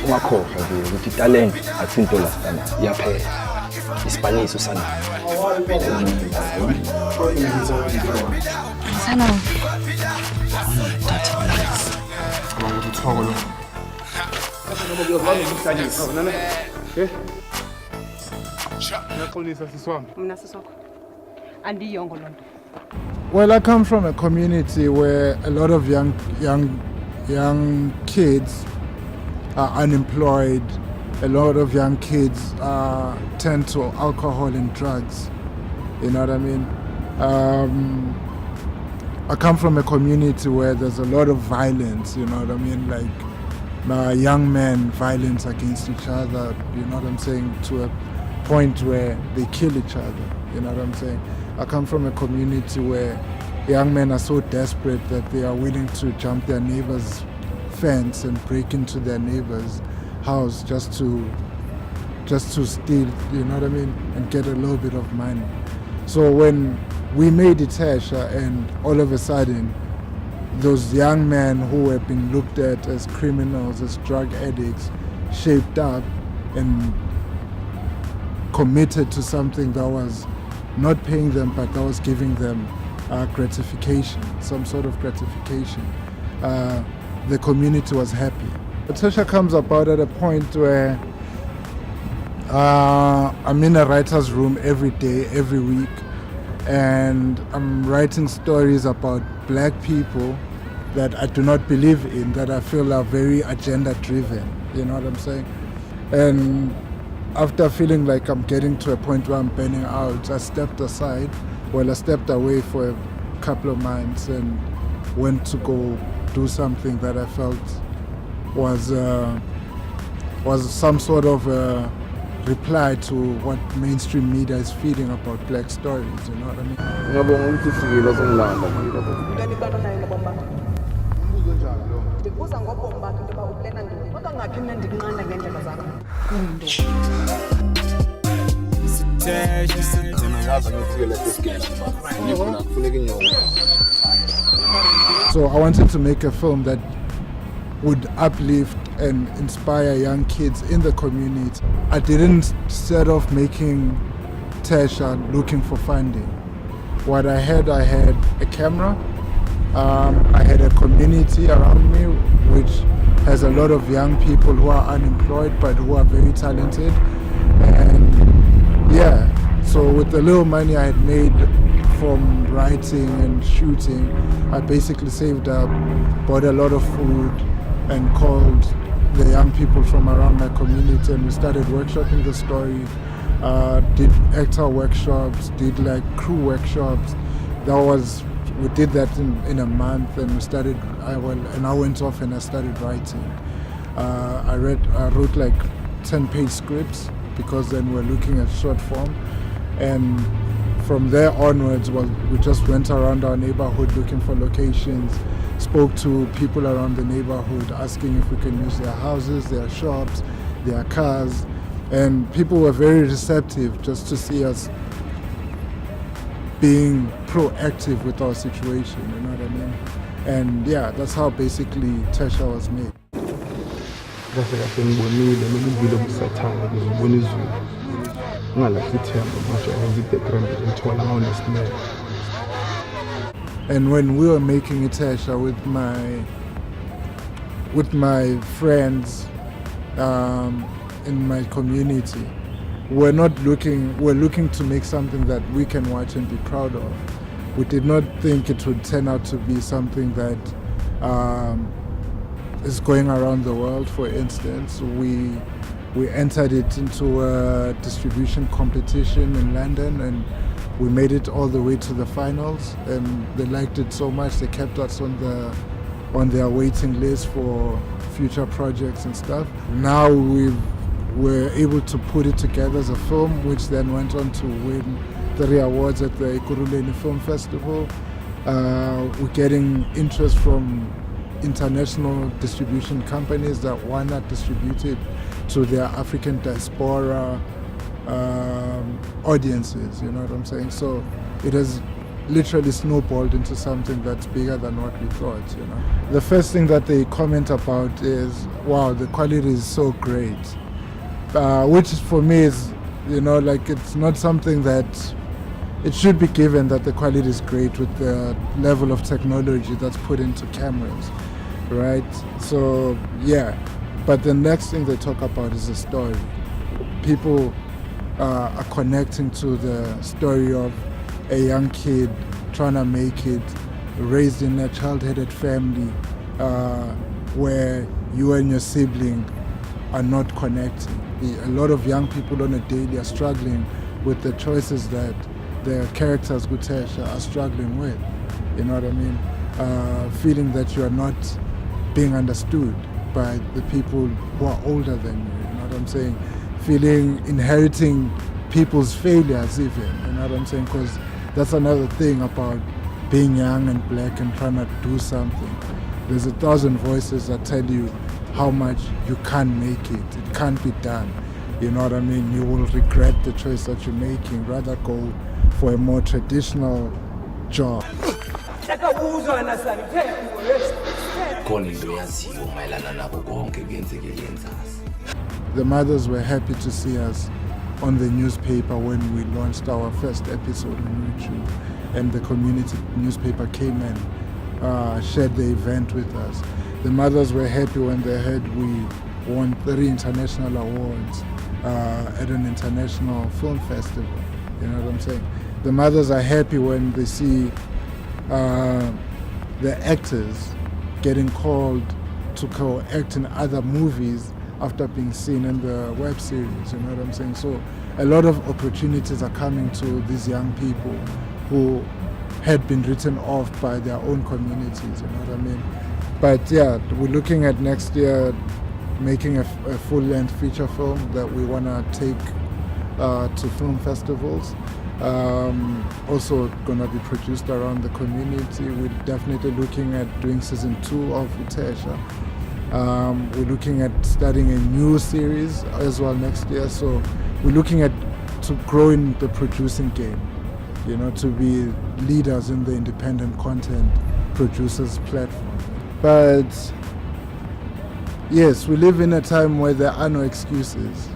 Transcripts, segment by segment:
ungakhohlwa nje ukuthi italent athinto lastana iyaphela isipaniso usana sana Well, I come from a community where a lot of young kids are unemployed. A lot of young kids turn to alcohol and drugs. You know what I mean? I come from a community where there's a lot of violence. You know what I mean? Like young men, violence against each other. You know what I'm saying? To a point where they kill each other. You know what I'm saying? I come from a community where young men are so desperate that they are willing to jump their neighbor's fence and break into their neighbor's house just to steal, you know what I mean, and get a little bit of money. So when we made it Thesha, and all of a sudden those young men who have been looked at as criminals, as drug addicts, shaped up and committed to something that was not paying them, but that was giving them gratification, some sort of gratification. The community was happy. Thesha comes about at a point where I'm in a writer's room every day, every week, and I'm writing stories about black people that I do not believe in, that I feel are very agenda driven, you know what I'm saying? And after feeling like I'm getting to a point where I'm burning out, I stepped aside. Well, I stepped away for a couple of months and went to go do something that I felt was some sort of a reply to what mainstream media is feeding about black stories, you know what I mean? So I wanted to make a film that would uplift and inspire young kids in the community. I didn't set off making Thesha looking for funding. What I had a camera, I had a community around me which has a lot of young people who are unemployed but who are very talented. And yeah, so with the little money I had made from writing and shooting, I basically saved up, bought a lot of food, and called the young people from around my community, and we started workshopping the story, did actor workshops, did like crew workshops. We did that in a month, and I went off and I started writing. I wrote like 10-page scripts, because then we're looking at short form, and from there onwards, we just went around our neighborhood looking for locations, spoke to people around the neighborhood, asking if we can use their houses, their shops, their cars, and people were very receptive just to see us being proactive with our situation, you know what I mean? And yeah, that's how basically Thesha was made. And when we were making it Thesha with my friends in my community, we're looking to make something that we can watch and be proud of. We did not think it would turn out to be something that is going around the world. For instance, we entered it into a distribution competition in London, and we made it all the way to the finals, and they liked it so much they kept us on their waiting list for future projects and stuff. Now we're able to put it together as a film, which then went on to win 3 awards at the Ekurhuleni Film Festival. We're getting interest from international distribution companies that want to distribute it to their African diaspora audiences, you know what I'm saying? So it has literally snowballed into something that's bigger than what we thought, you know. The first thing that they comment about is, wow, the quality is so great. Which for me is, you know, like it's not something that it should be given that the quality is great with the level of technology that's put into cameras, right? So, yeah. But the next thing they talk about is the story. People are connecting to the story of a young kid trying to make it, raised in a child-headed family where you and your sibling are not connecting. A lot of young people on a daily are struggling with the choices that the characters, Thesha, are struggling with. You know what I mean? Feeling that you are not being understood by the people who are older than you. You know what I'm saying? Inheriting people's failures even. You know what I'm saying? Because that's another thing about being young and black and trying to do something. There's 1,000 voices that tell you how much you can't make it. It can't be done. You know what I mean? You will regret the choice that you're making. Rather go for a more traditional job. The mothers were happy to see us on the newspaper when we launched our first episode on YouTube, and the community newspaper came and shared the event with us. The mothers were happy when they heard we won 3 international awards at an international film festival. You know what I'm saying? The mothers are happy when they see the actors getting called to co-act in other movies after being seen in the web series. You know what I'm saying? So a lot of opportunities are coming to these young people who had been written off by their own communities. You know what I mean? But yeah, we're looking at next year making a full-length feature film that we want to take to film festivals. Also going to be produced around the community. We're definitely looking at doing season 2 of Thesha. We're looking at starting a new series as well next year. So we're looking at to grow in the producing game, you know, to be leaders in the independent content producers platform. But yes, we live in a time where there are no excuses,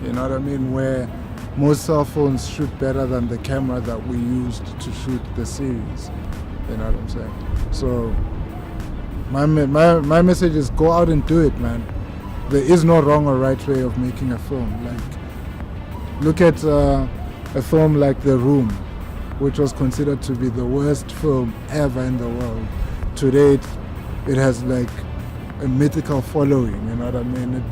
you know what I mean, where most cell phones shoot better than the camera that we used to shoot the series, you know what I'm saying? So my message is go out and do it, man. There is no wrong or right way of making a film. Like, look at a film like The Room, which was considered to be the worst film ever in the world. Today it has like a mythical following, you know what I mean?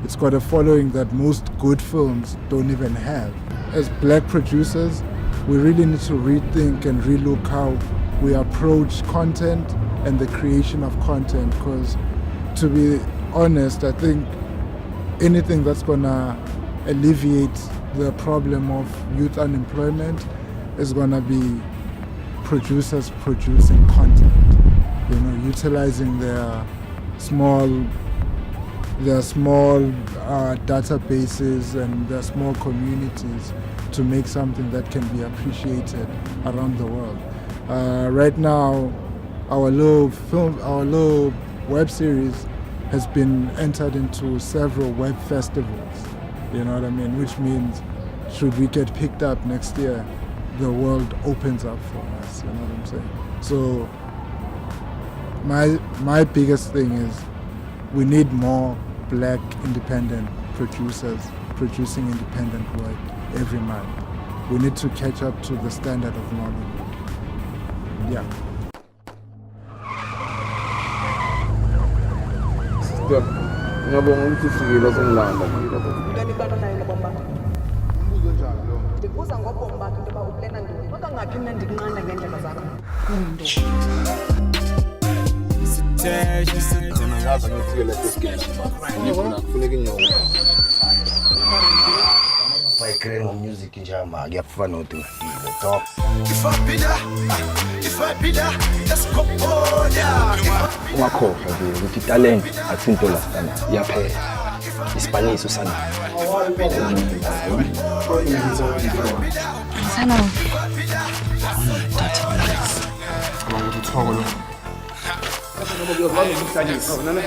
It's got a following that most good films don't even have. As black producers, we really need to rethink and relook how we approach content and the creation of content, because to be honest, I think anything that's gonna alleviate the problem of youth unemployment is gonna be producers producing content, you know, utilizing their small databases and their small communities to make something that can be appreciated around the world. Right now, our little web series has been entered into several web festivals, you know what I mean? Which means, should we get picked up next year, the world opens up for us, you know what I'm saying? So my biggest thing is we need more black independent producers producing independent work every month. We need to catch up to the standard of Nollywood. Yeah. Ngiyabonga ukuthi ufikile sengilanda mina bo. Ngiyanikana naye nabomba. Umbuzo njalo lo. Ndikuza ngobomba into ba uplana ntoni. Kodwa ngaphi mina ndikunqanda ngendlela zakho. Mina ngaza ngifike la esigeni. Ngifuna kufuneka inyoko. Bayicreate music njama kuyafana nothi ngifile top. If I be there, let's go order. Ungakhohlwa nje ukuthi talent athinto la sana iyaphela. Ispanish usana. Sana. Thoko lo. Ngoba kuyozwana ukuhlalisa wena ne.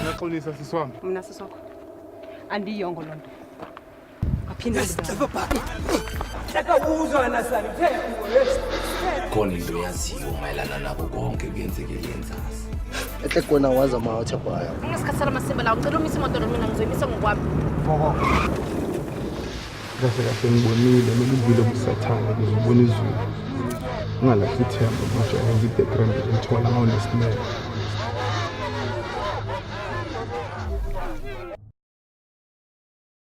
Naxolisa siswami. Mina sisokho. Andiyongo lonto. Aphinda khona into yaziyo mayelana nabo konke kuyenzekile enzasi ehle kona waza mawatha kwaya ngesikhathi masimba la ngicela umisa imoto mina ngizoyimisa ngokwami kahle ngibonile nokuvile kusathana ngibona izulu ngalapha ithemba manje ngithi background ngithola ngawunesineke